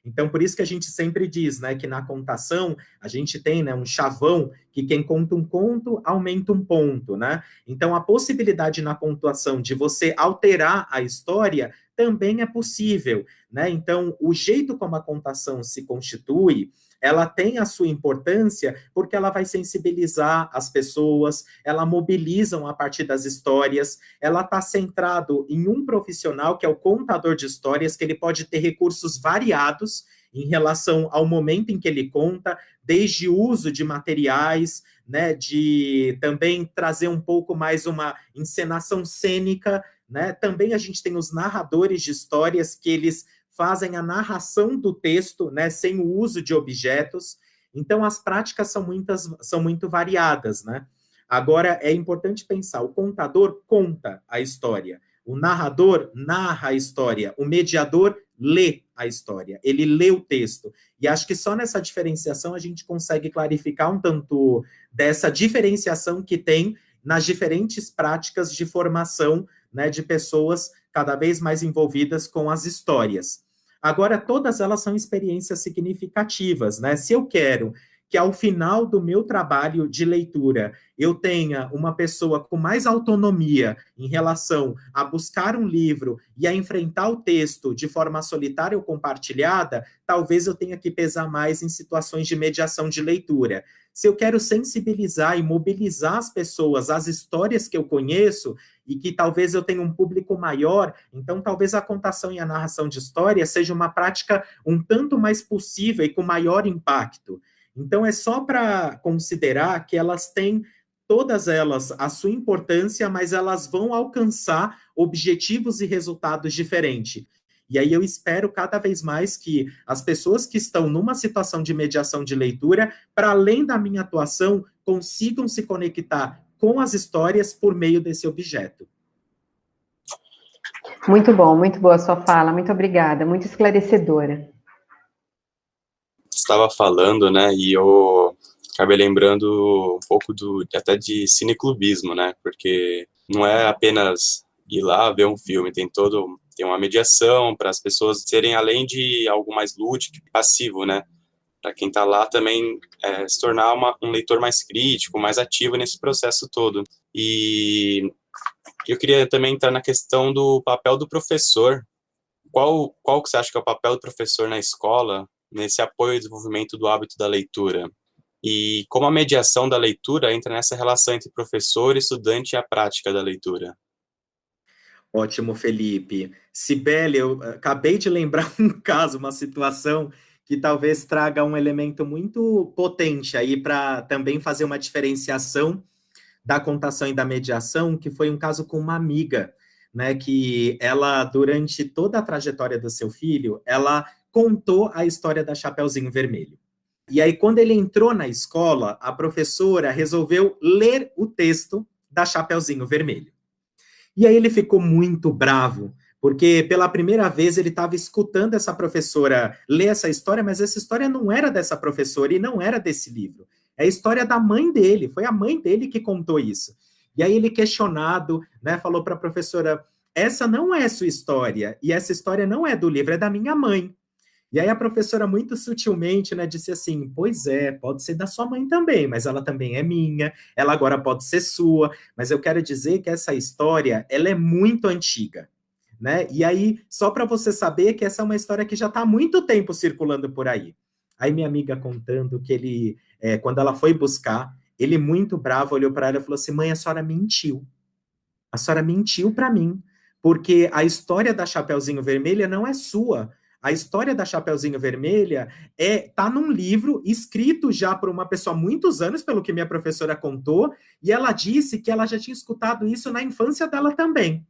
Então, por isso que a gente sempre diz, né, que na contação a gente tem, né, um chavão que quem conta um conto aumenta um ponto, né? Então, a possibilidade na contação de você alterar a história também é possível, né? Então, o jeito como a contação se constitui, ela tem a sua importância porque ela vai sensibilizar as pessoas, ela mobiliza a partir das histórias, ela está centrado em um profissional que é o contador de histórias, que ele pode ter recursos variados em relação ao momento em que ele conta, desde o uso de materiais, né, de também trazer um pouco mais uma encenação cênica, né? Também a gente tem os narradores de histórias que eles fazem a narração do texto, né, sem o uso de objetos. Então, as práticas são muito variadas, né? Agora, é importante pensar, o contador conta a história, o narrador narra a história, o mediador lê a história, ele lê o texto. E acho que só nessa diferenciação a gente consegue clarificar um tanto dessa diferenciação que tem nas diferentes práticas de formação, né, de pessoas cada vez mais envolvidas com as histórias. Agora, todas elas são experiências significativas, né? Se eu quero que ao final do meu trabalho de leitura eu tenha uma pessoa com mais autonomia em relação a buscar um livro e a enfrentar o texto de forma solitária ou compartilhada, talvez eu tenha que pesar mais em situações de mediação de leitura. Se eu quero sensibilizar e mobilizar as pessoas às histórias que eu conheço e que talvez eu tenha um público maior, então talvez a contação e a narração de história seja uma prática um tanto mais possível e com maior impacto. Então é só para considerar que elas têm, todas elas, a sua importância, mas elas vão alcançar objetivos e resultados diferentes. E aí eu espero cada vez mais que as pessoas que estão numa situação de mediação de leitura, para além da minha atuação, consigam se conectar com as histórias por meio desse objeto. Muito bom, muito boa a sua fala, muito obrigada, muito esclarecedora. Estava falando, né, e eu acabei lembrando um pouco até de cineclubismo, né, porque não é apenas ir lá ver um filme, tem uma mediação para as pessoas serem, além de algo mais lúdico, passivo, né, para quem está lá também se tornar um leitor mais crítico, mais ativo nesse processo todo. E eu queria também entrar na questão do papel do professor. Qual que você acha que é o papel do professor na escola, nesse apoio e desenvolvimento do hábito da leitura? E como a mediação da leitura entra nessa relação entre professor, estudante e a prática da leitura? Ótimo, Felipe. Cibele, eu acabei de lembrar um caso, uma situação que talvez traga um elemento muito potente aí para também fazer uma diferenciação da contação e da mediação, que foi um caso com uma amiga, né, que ela, durante toda a trajetória do seu filho, ela contou a história da Chapeuzinho Vermelho. E aí, quando ele entrou na escola, a professora resolveu ler o texto da Chapeuzinho Vermelho. E aí ele ficou muito bravo, porque pela primeira vez ele estava escutando essa professora ler essa história, mas essa história não era dessa professora e não era desse livro. É a história da mãe dele, foi a mãe dele que contou isso. E aí ele, questionado, né, falou para a professora, essa não é sua história, e essa história não é do livro, é da minha mãe. E aí a professora, muito sutilmente, né, disse assim, pois é, pode ser da sua mãe também, mas ela também é minha, ela agora pode ser sua, mas eu quero dizer que essa história, ela é muito antiga, né? E aí, só para você saber que essa é uma história que já está há muito tempo circulando por aí. Aí minha amiga contando que ele, quando ela foi buscar, ele muito bravo olhou para ela e falou assim, mãe, a senhora mentiu para mim, porque a história da Chapeuzinho Vermelha não é sua. A história da Chapeuzinho Vermelha tá num livro escrito já por uma pessoa há muitos anos, pelo que minha professora contou, e ela disse que ela já tinha escutado isso na infância dela também.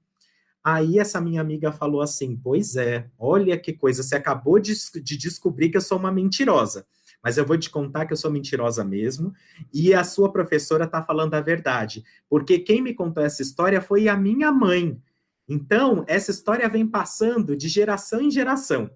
Aí essa minha amiga falou assim, pois é, olha que coisa, você acabou de descobrir que eu sou uma mentirosa, mas eu vou te contar que eu sou mentirosa mesmo, e a sua professora está falando a verdade, porque quem me contou essa história foi a minha mãe. Então, essa história vem passando de geração em geração.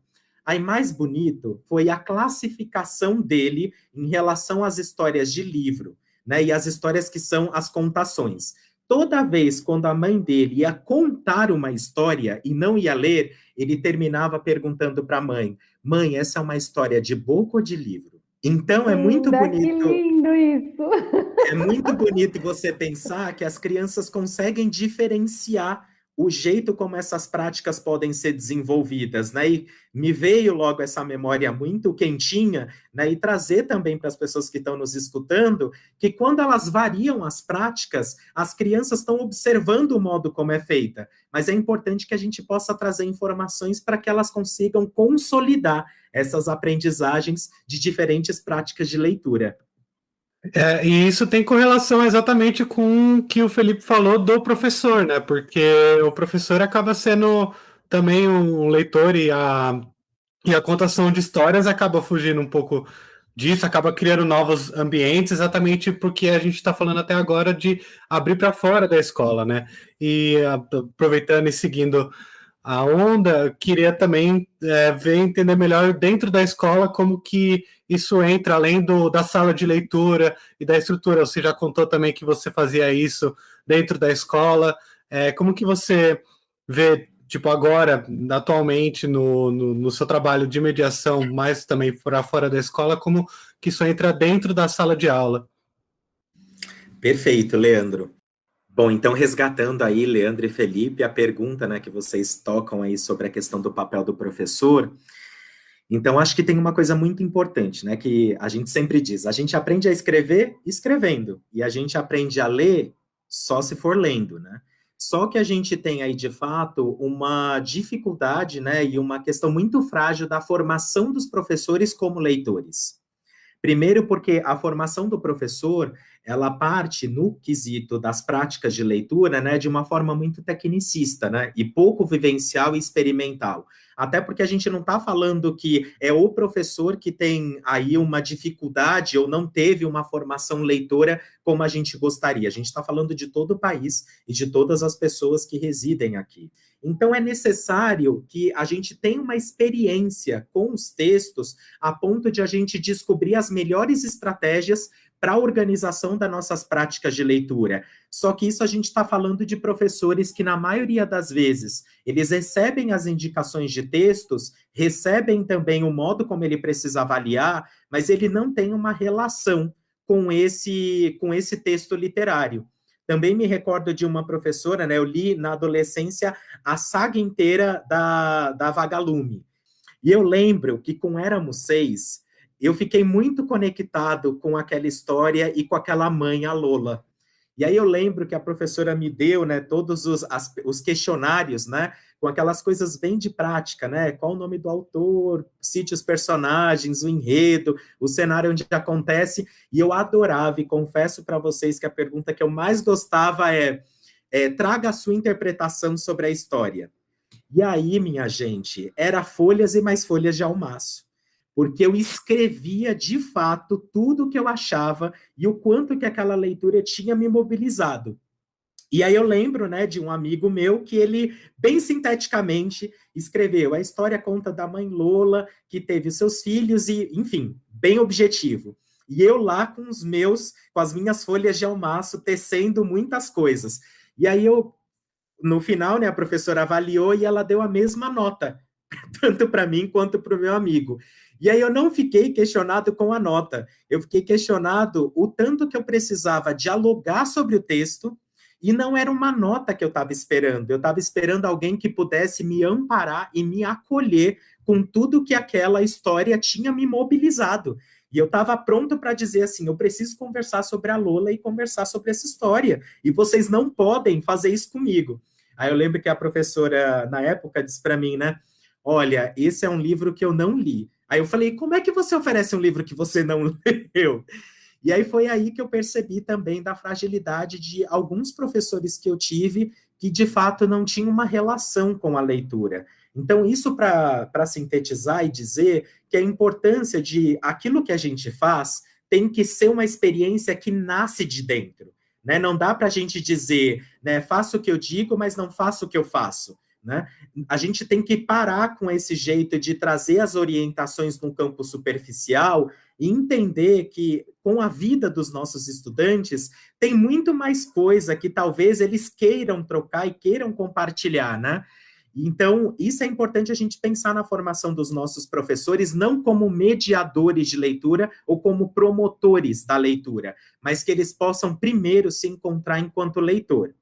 Aí, mais bonito foi a classificação dele em relação às histórias de livro, né? E as histórias que são as contações. Toda vez quando a mãe dele ia contar uma história e não ia ler, ele terminava perguntando para a mãe, mãe, essa é uma história de boca ou de livro? Então, é muito bonito. Que lindo isso! É muito bonito você pensar que as crianças conseguem diferenciar o jeito como essas práticas podem ser desenvolvidas, né? E me veio logo essa memória muito quentinha, né? E trazer também para as pessoas que estão nos escutando, que quando elas variam as práticas, as crianças estão observando o modo como é feita, mas é importante que a gente possa trazer informações para que elas consigam consolidar essas aprendizagens de diferentes práticas de leitura. E isso tem correlação exatamente com o que o Felipe falou do professor, né? Porque o professor acaba sendo também um leitor e a contação de histórias acaba fugindo um pouco disso, acaba criando novos ambientes, exatamente porque a gente está falando até agora de abrir para fora da escola, né? E aproveitando e seguindo a onda, queria também ver, entender melhor dentro da escola como que isso entra além da sala de leitura e da estrutura. Você já contou também que você fazia isso dentro da escola. Como que você vê tipo, agora, atualmente, no seu trabalho de mediação, mas também para fora da escola, como que isso entra dentro da sala de aula? Perfeito, Leandro. Bom, então resgatando aí, Leandro e Felipe, a pergunta, né, que vocês tocam aí sobre a questão do papel do professor. Então, acho que tem uma coisa muito importante, né, que a gente sempre diz, a gente aprende a escrever escrevendo, e a gente aprende a ler só se for lendo, né? Só que a gente tem aí, de fato, uma dificuldade, né, e uma questão muito frágil da formação dos professores como leitores. Primeiro porque a formação do professor, ela parte no quesito das práticas de leitura, né, de uma forma muito tecnicista, né, e pouco vivencial e experimental. Até porque a gente não está falando que é o professor que tem aí uma dificuldade ou não teve uma formação leitora como a gente gostaria. A gente está falando de todo o país e de todas as pessoas que residem aqui. Então, é necessário que a gente tenha uma experiência com os textos a ponto de a gente descobrir as melhores estratégias para a organização das nossas práticas de leitura. Só que isso a gente está falando de professores que, na maioria das vezes, eles recebem as indicações de textos, recebem também o modo como ele precisa avaliar, mas ele não tem uma relação com esse texto literário. Também me recordo de uma professora, né, eu li na adolescência a saga inteira da Vagalume. E eu lembro que com Éramos Seis, eu fiquei muito conectado com aquela história e com aquela mãe, a Lola. E aí eu lembro que a professora me deu, né, todos os questionários, né, com aquelas coisas bem de prática, né, qual o nome do autor, cite os personagens, o enredo, o cenário onde acontece, e eu adorava, e confesso para vocês que a pergunta que eu mais gostava traga a sua interpretação sobre a história. E aí, minha gente, era folhas e mais folhas de almaço, porque eu escrevia de fato tudo o que eu achava e o quanto que aquela leitura tinha me mobilizado. E aí eu lembro, né, de um amigo meu que ele, bem sinteticamente, escreveu: a história conta da mãe Lola, que teve seus filhos e, enfim, bem objetivo. E eu lá com as minhas folhas de almaço, tecendo muitas coisas. E aí no final, né, a professora avaliou e ela deu a mesma nota, tanto para mim quanto para o meu amigo. E aí eu não fiquei questionado com a nota, eu fiquei questionado o tanto que eu precisava dialogar sobre o texto, e não era uma nota que eu estava esperando alguém que pudesse me amparar e me acolher com tudo que aquela história tinha me mobilizado. E eu estava pronto para dizer assim, eu preciso conversar sobre a Lola e conversar sobre essa história, e vocês não podem fazer isso comigo. Aí eu lembro que a professora, na época, disse para mim, né, olha, esse é um livro que eu não li. Aí eu falei, como é que você oferece um livro que você não leu? E aí foi aí que eu percebi também da fragilidade de alguns professores que eu tive que, de fato, não tinham uma relação com a leitura. Então, isso para sintetizar e dizer que a importância de aquilo que a gente faz tem que ser uma experiência que nasce de dentro. Né? Não dá para a gente dizer, né, faço o que eu digo, mas não faço o que eu faço. Né? A gente tem que parar com esse jeito de trazer as orientações no campo superficial e entender que, com a vida dos nossos estudantes, tem muito mais coisa que talvez eles queiram trocar e queiram compartilhar, né? Então, isso é importante a gente pensar na formação dos nossos professores, não como mediadores de leitura ou como promotores da leitura, mas que eles possam primeiro se encontrar enquanto leitor.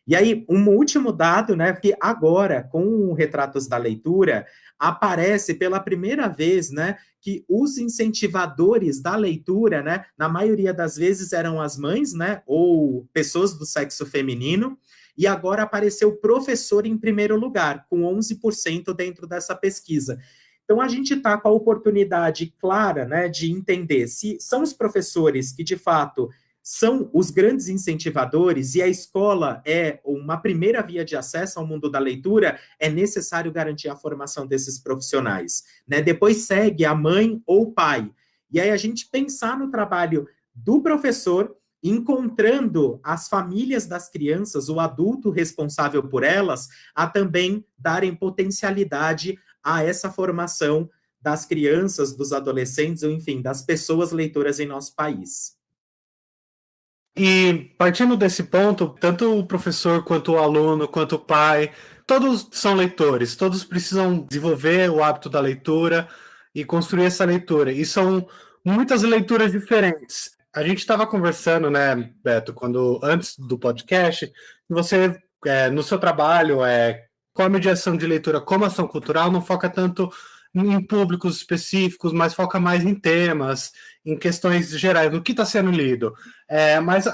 E aí, um último dado, né, que agora, com o Retratos da Leitura, aparece pela primeira vez, né, que os incentivadores da leitura, né, na maioria das vezes eram as mães, né, ou pessoas do sexo feminino, e agora apareceu o professor em primeiro lugar, com 11% dentro dessa pesquisa. Então, a gente está com a oportunidade clara, né, de entender se são os professores que, de fato, são os grandes incentivadores e a escola é uma primeira via de acesso ao mundo da leitura, é necessário garantir a formação desses profissionais. Né? Depois segue a mãe ou o pai. E aí a gente pensar no trabalho do professor, encontrando as famílias das crianças, o adulto responsável por elas, a também darem potencialidade a essa formação das crianças, dos adolescentes, ou enfim, das pessoas leitoras em nosso país. E partindo desse ponto, tanto o professor quanto o aluno, quanto o pai, todos são leitores, todos precisam desenvolver o hábito da leitura e construir essa leitura. E são muitas leituras diferentes. A gente estava conversando, né, Beto, antes do podcast, você, no seu trabalho, com a mediação de leitura como ação cultural, não foca tanto em públicos específicos, mas foca mais em temas, em questões gerais, no que está sendo lido. Mas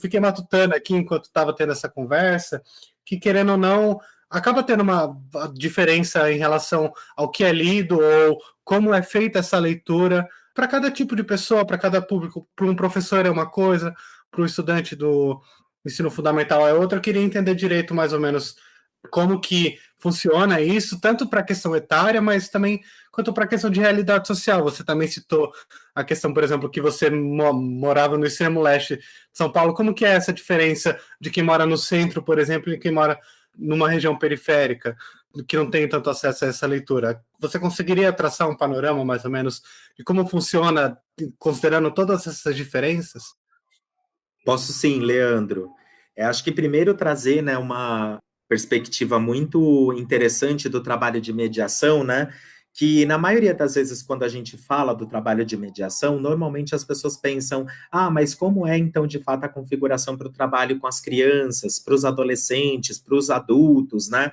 fiquei matutando aqui enquanto estava tendo essa conversa, que, querendo ou não, acaba tendo uma diferença em relação ao que é lido ou como é feita essa leitura para cada tipo de pessoa, para cada público. Para um professor é uma coisa, para um estudante do ensino fundamental é outra. Eu queria entender direito, mais ou menos, como que funciona isso, tanto para a questão etária, mas também quanto para a questão de realidade social. Você também citou a questão, por exemplo, que você morava no extremo leste de São Paulo. Como que é essa diferença de quem mora no centro, por exemplo, e quem mora numa região periférica, que não tem tanto acesso a essa leitura? Você conseguiria traçar um panorama, mais ou menos, de como funciona, considerando todas essas diferenças? Posso sim, Leandro. Acho que primeiro trazer, né, uma perspectiva muito interessante do trabalho de mediação, né, que na maioria das vezes quando a gente fala do trabalho de mediação, normalmente as pessoas pensam, mas como é então de fato a configuração para o trabalho com as crianças, para os adolescentes, para os adultos, né?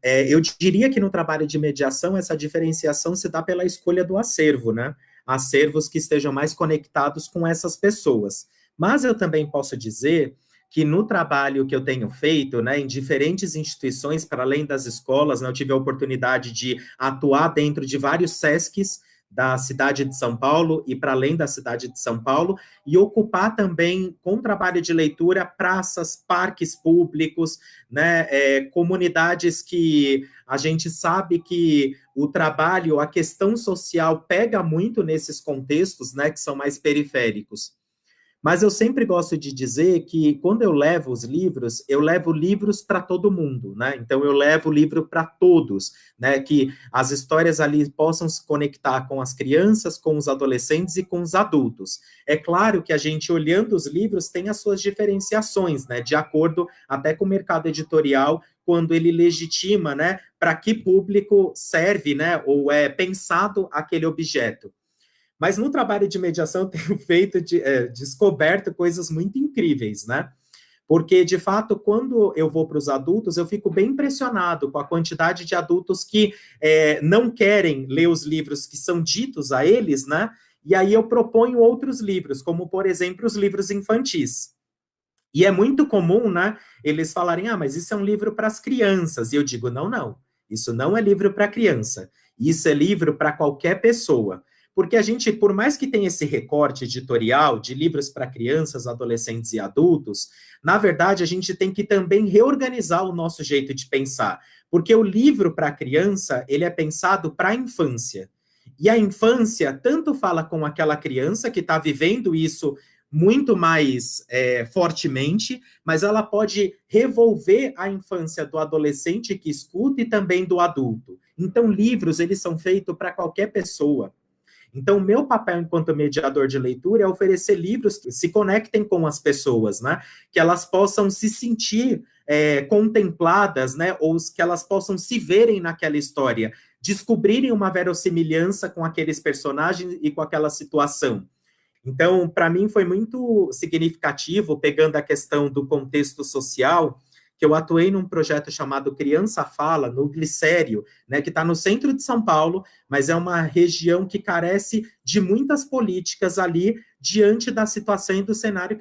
Eu diria que no trabalho de mediação essa diferenciação se dá pela escolha do acervo, né? Acervos que estejam mais conectados com essas pessoas. Mas eu também posso dizer que no trabalho que eu tenho feito, né, em diferentes instituições, para além das escolas, né, eu tive a oportunidade de atuar dentro de vários SESCs da cidade de São Paulo e para além da cidade de São Paulo, e ocupar também, com trabalho de leitura, praças, parques públicos, né, comunidades que a gente sabe que o trabalho, a questão social pega muito nesses contextos, né, que são mais periféricos. Mas eu sempre gosto de dizer que quando eu levo livros para todo mundo, né? Então eu levo o livro para todos, né? Que as histórias ali possam se conectar com as crianças, com os adolescentes e com os adultos. É claro que a gente, olhando os livros, tem as suas diferenciações, né? De acordo até com o mercado editorial, quando ele legitima, né? Para que público serve, né? Ou é pensado aquele objeto. Mas no trabalho de mediação eu tenho descoberto coisas muito incríveis, né? Porque, de fato, quando eu vou para os adultos, eu fico bem impressionado com a quantidade de adultos que não querem ler os livros que são ditos a eles, né? E aí eu proponho outros livros, como, por exemplo, os livros infantis. E é muito comum, né? Eles falarem, mas isso é um livro para as crianças. E eu digo, não, isso não é livro para criança. Isso é livro para qualquer pessoa. Porque a gente, por mais que tenha esse recorte editorial de livros para crianças, adolescentes e adultos, na verdade, a gente tem que também reorganizar o nosso jeito de pensar. Porque o livro para criança, ele é pensado para a infância. E a infância tanto fala com aquela criança que está vivendo isso muito mais fortemente, mas ela pode revolver a infância do adolescente que escuta e também do adulto. Então, livros, eles são feitos para qualquer pessoa. Então, o meu papel enquanto mediador de leitura é oferecer livros que se conectem com as pessoas, né? Que elas possam se sentir contempladas, né? Ou que elas possam se verem naquela história, descobrirem uma verossimilhança com aqueles personagens e com aquela situação. Então, para mim foi muito significativo, pegando a questão do contexto social, que eu atuei num projeto chamado Criança Fala, no Glicério, né, que está no centro de São Paulo, mas é uma região que carece de muitas políticas ali, diante da situação e do cenário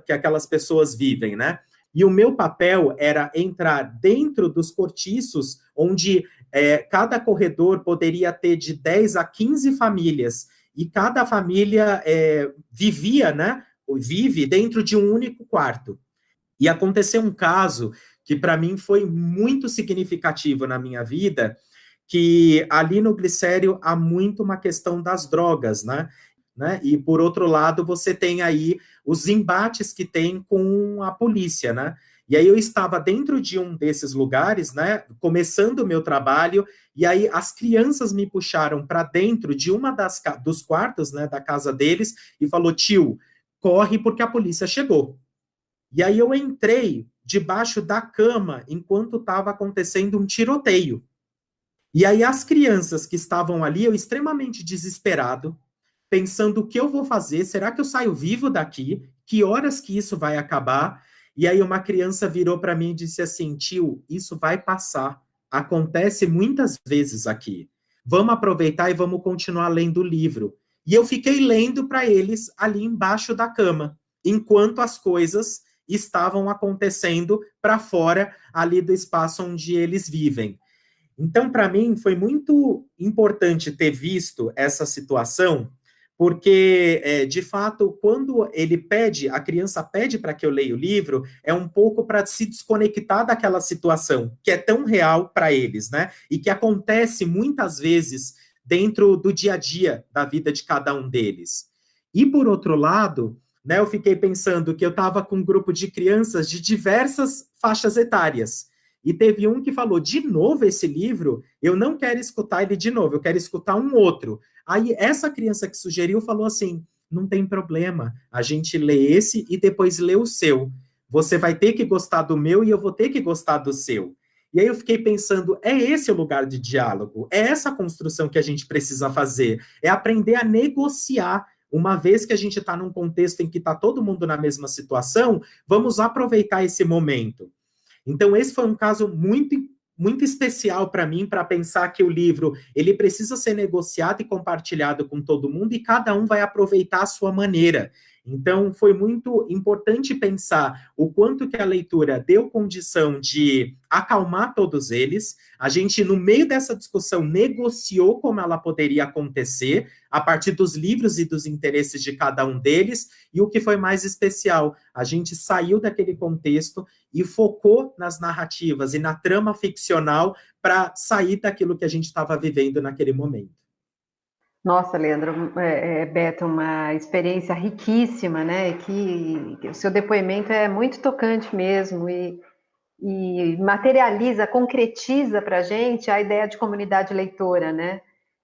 que aquelas pessoas vivem, né? E o meu papel era entrar dentro dos cortiços, onde cada corredor poderia ter de 10 a 15 famílias, e cada família vive dentro de um único quarto. E aconteceu um caso que para mim foi muito significativo na minha vida, que ali no Glicério há muito uma questão das drogas, né? E por outro lado, você tem aí os embates que tem com a polícia, né? E aí eu estava dentro de um desses lugares, né, começando o meu trabalho, e aí as crianças me puxaram para dentro de uma dos quartos, né, da casa deles, e falou, tio, corre porque a polícia chegou. E aí eu entrei debaixo da cama enquanto estava acontecendo um tiroteio. E aí as crianças que estavam ali, eu extremamente desesperado, pensando o que eu vou fazer, será que eu saio vivo daqui? Que horas que isso vai acabar? E aí uma criança virou para mim e disse assim, tio, isso vai passar, acontece muitas vezes aqui. Vamos aproveitar e vamos continuar lendo o livro. E eu fiquei lendo para eles ali embaixo da cama, enquanto as coisas estavam acontecendo para fora ali do espaço onde eles vivem. Então, para mim, foi muito importante ter visto essa situação, porque, de fato, quando a criança pede para que eu leia o livro, é um pouco para se desconectar daquela situação, que é tão real para eles, né? E que acontece muitas vezes dentro do dia a dia da vida de cada um deles. E, por outro lado, né, eu fiquei pensando que eu estava com um grupo de crianças de diversas faixas etárias. E teve um que falou, de novo esse livro? Eu não quero escutar ele de novo, eu quero escutar um outro. Aí essa criança que sugeriu falou assim, não tem problema, a gente lê esse e depois lê o seu. Você vai ter que gostar do meu e eu vou ter que gostar do seu. E aí eu fiquei pensando, é esse o lugar de diálogo? É essa construção que a gente precisa fazer? É aprender a negociar. Uma vez que a gente está num contexto em que está todo mundo na mesma situação, vamos aproveitar esse momento. Então, esse foi um caso muito, muito especial para mim, para pensar que o livro ele precisa ser negociado e compartilhado com todo mundo e cada um vai aproveitar a sua maneira. Então, foi muito importante pensar o quanto que a leitura deu condição de acalmar todos eles. A gente, no meio dessa discussão, negociou como ela poderia acontecer, a partir dos livros e dos interesses de cada um deles, e o que foi mais especial, a gente saiu daquele contexto e focou nas narrativas e na trama ficcional para sair daquilo que a gente estava vivendo naquele momento. Nossa, Leandro, Beto, uma experiência riquíssima, né? Que o seu depoimento é muito tocante mesmo e materializa, concretiza para a gente a ideia de comunidade leitora, né?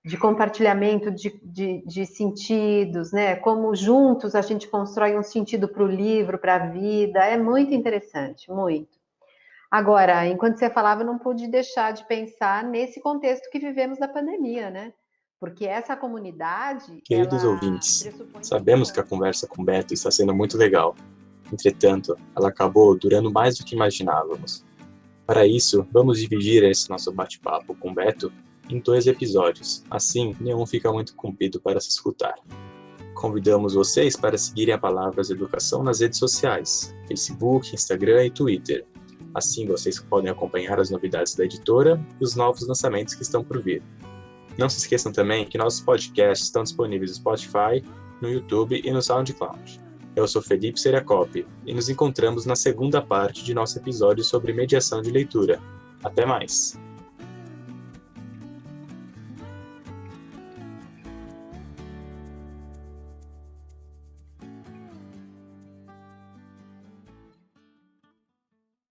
De compartilhamento de sentidos, né? Como juntos a gente constrói um sentido para o livro, para a vida. É muito interessante, muito. Agora, enquanto você falava, eu não pude deixar de pensar nesse contexto que vivemos da pandemia, né? Porque essa comunidade... Queridos ouvintes, sabemos que a conversa com Beto está sendo muito legal. Entretanto, ela acabou durando mais do que imaginávamos. Para isso, vamos dividir esse nosso bate-papo com Beto em 2 episódios, assim nenhum fica muito comprido para se escutar. Convidamos vocês para seguirem a Palavras Educação nas redes sociais, Facebook, Instagram e Twitter. Assim vocês podem acompanhar as novidades da editora e os novos lançamentos que estão por vir. Não se esqueçam também que nossos podcasts estão disponíveis no Spotify, no YouTube e no SoundCloud. Eu sou Felipe Seriacopi e nos encontramos na segunda parte de nosso episódio sobre mediação de leitura. Até mais!